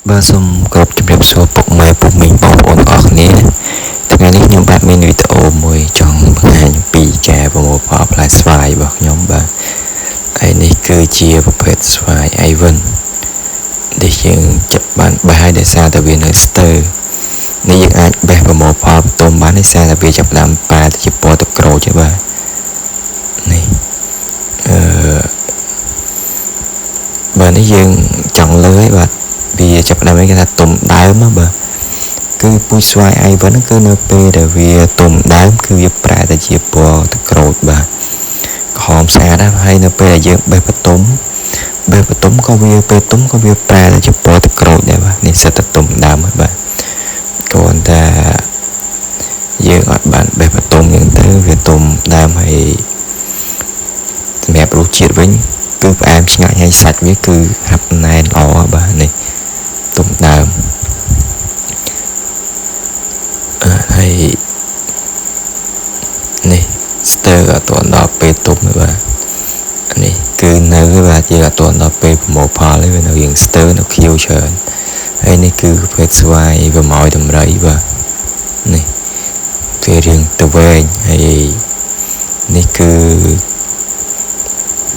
Bà xongគ្រប់ជំរាបសួរពុកម៉ែពុកមីងបងប្អូនអរគ្នាថ្ងៃនេះខ្ញុំបាទមានវីដេអូមួយចង់បង្ហាញពីការប្រមូលផលផ្លែស្វាយរបស់ខ្ញុំបាទហើយនេះគឺជាប្រភេទស្វាយអៃវិនដែលយើងចាប់បានបេះឲ្យដោយសារតែវានៅស្ទើរនេះយើងអាចបេះប្រមូលផលបន្ទុំបានដោយសារតែវាចាប់ផ្ដើមប៉ែទៅជាពណ៌ទឹកក្រូចទេបាទនេះបាទនេះយើងចង់លើឲ្យបាទវាចាប់ផ្ដើមគេថាទុំដើមបាទគឺពូជស្វាយអៃវិនគឺនៅពេលដែលវាទុំដើមគឺវាប្រែទៅជាពណ៌ទឹកក្រូចបាទក្រហមស្អាតហើយនៅពេលដែលយើងបេះបន្ទុំក៏វាពេលទុំក៏វាប្រែទៅជាពណ៌ទឹកក្រូចដែរបាទនេះសិតតែទុំដើមហើយបាទគ្រាន់តែយើងអត់បានបេះបន្ទុំយ៉ាងទៅវាទុំដើមហើយសម្រាប់រសជាតិវិញគឺផ្អែមឆ្ងាញ់ហើយសាច់វាគឺហាប់ណែនល្អបាទនេះទុំដើមហើយនេះស្ទើរអត់ទាន់ដល់ពេលទុំទេបាទនេះគឺនៅបាទយើងអត់ទាន់ដល់ពេលប្រមូលផលទេវានៅយើងស្ទើរនៅខៀវច្រើនហើយនេះគឺប្រភេទស្វាយប្រម៉ោយតម្រៃបាទនេះវារៀងទៅវែងហើយនេះគឺ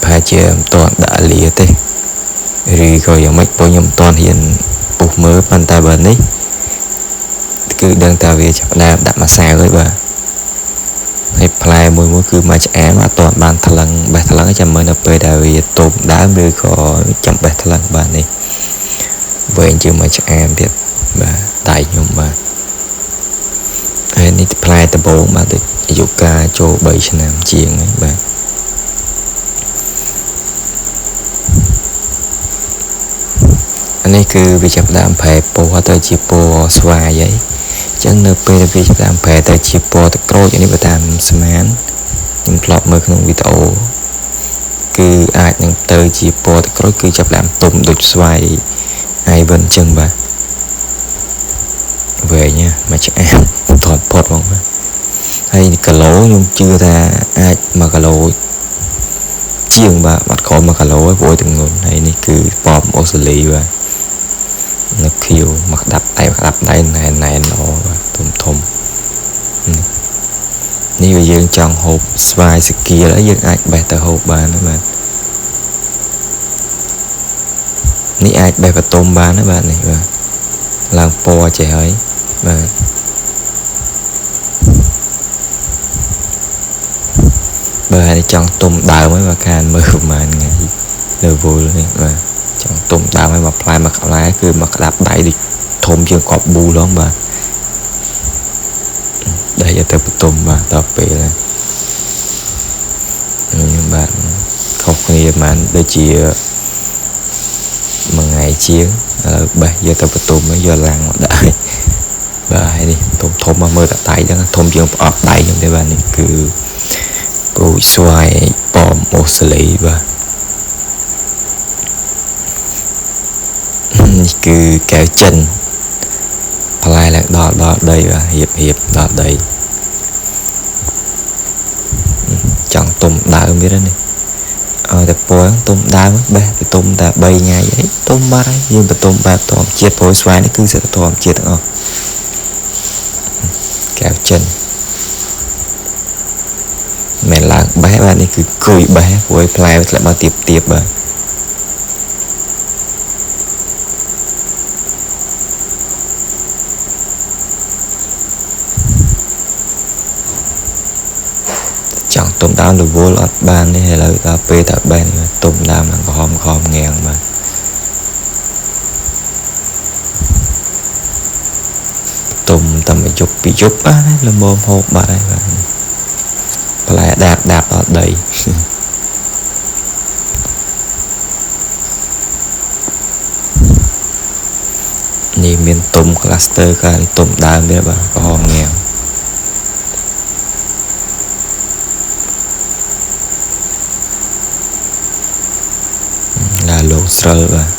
ប្រហែលជាមិនទាន់ដាក់លាទេឬក៏យ៉ាងម៉េចព្រោះខ្ញុំមិនទាន់ហ៊ានពុះមើលប៉ុន្តែបើនេះគឺដឹងថាវាចាប់ផ្ដើមដាក់ម្សៅហើយបាទហើយផ្លែមួយគឺមកឆ្អែមអត់ទាន់បានថ្លឹងបេះថ្លឹងចាំមើលនៅពេលដែលវាទុំដើមឬក៏ចាំបេះថ្លឹងបាទនេះវែងជាងមកឆ្អែមទៀតបាទដៃខ្ញុំបាទហើយនេះផ្លែដំបងបាទដូចអាយុកាលចូល3ឆ្នាំជាងហើយបាទនេះគឺវាចាប់ផ្ដើមប្រែពណ៌ទៅជាពណ៌ស្វាយហើយអញ្ចឹងនៅពេលវាចាប់ផ្ដើមប្រែទៅជាពណ៌ទឹកក្រូចនេះបើតាមស្មានខ្ញុំធ្លាប់មើលក្នុងវីដេអូគឺអាចនឹងទៅជាពណ៌ទឹកក្រូចគឺចាប់ផ្ដើមទុំដូចស្វាយអៃវិនអញ្ចឹងបាទវែងមកឆ្អែមតតផុតហ្មងបាទហើយគីឡូខ្ញុំជឿថាអាច1គីឡូជាងបាទបាត់ខំ1គីឡូហើយព្រោះទម្ងន់ហើយនេះគឺប៉មអូស្ត្រាលីបាទនៅខៀវមកក្តាប់ដៃណែនល្អបាទធំនេះវាយើងចង់ហូបស្វាយសាគៀលហើយយើងអាចបេះទៅហូបបានបាទនេះអាចបេះបន្ទុំបានបាទនេះបាទឡើងពណ៌ចេះហើយបាទបើហើយចង់ទុំដើមហើយបាទខានមើលប្រហែលថ្ងៃលើវល់នេះបាទចង់ទុំដើមហើយមកផ្លែមកក្លែគឺមកក្តាប់ដៃដូចធំជាងកប់ប៊ូឡងបាទដៃទៅបន្ទុំបាទដល់ពេលហើយបាទខុសគ្នាប្រហែលដូចជាមួយថ្ងៃជាងឥឡូវបេះយកទៅបន្ទុំហើយយកឡាំងមកដាក់បាទហើយនេះធំមកមើលតែដៃហ្នឹងធំជាងប្រអប់ដៃខ្ញុំទេបាទនេះគឺពូជស្វាយប៉មអូស្ត្រាលីបាទនេះគឺកែវចិនផ្លែឡើងដល់ដីបាទរៀបដល់ដីចង់ទុំដើមទៀតនេះឲ្យតែពណ៌ទុំដើមបេះទៅទុំតែ3ថ្ងៃអីទុំបាត់ហើយយើងបន្ទុំបែបធម្មជាតិព្រោះស្វាយនេះគឺសិតធម្មជាតិទាំងអស់កែវចិនមិនឡើងបេះបាទនេះគឺគួយបេះព្រោះផ្លែធ្លាក់មកទៀបបាទចង់ទុំដើមរវល់អត់បានទេឥឡូវដល់ពេលតែបេះទុំដើមឡើងក្រហមងាំងបាទទុំតែមួយយប់ពីរយប់បាទល្មមហូបបាត់ហើយបាទផ្លែដាបដល់ដីនេះមានទុំ cluster កាលទុំដើមទៀតបាទក្រហមងាំងឡាលោកស្រិលបាទ